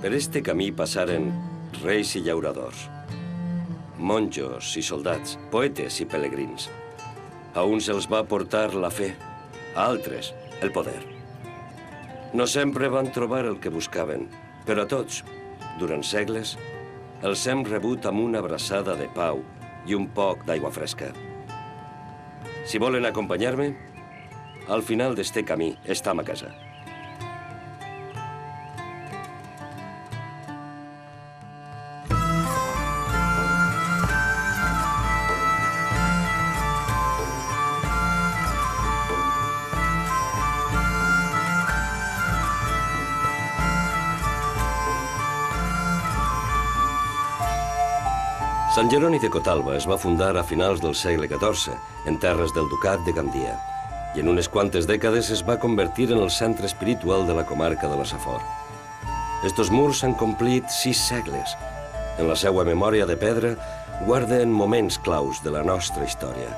Per este camí passaren reis i llauradors, monjos i soldats, poetes i pelegrins. A uns els va portar la fe, a altres el poder. No sempre van trobar el que buscaven, però tots, durant segles, els hem rebut amb una abraçada de pau i un poc d'aigua fresca. Si volen acompanyar-me, al final d'este camí estam a casa. Sant Jeroni de Cotalba es va fundar a finals del segle XIV, en terres del Ducat de Gandia, i en unes quantes dècades es va convertir en el centre espiritual de la comarca de la Safor. Estos murs han complit 6 segles. En la seva memòria de pedra guarden moments claus de la nostra història.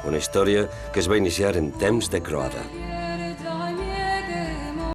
Una història que es va iniciar en temps de croada.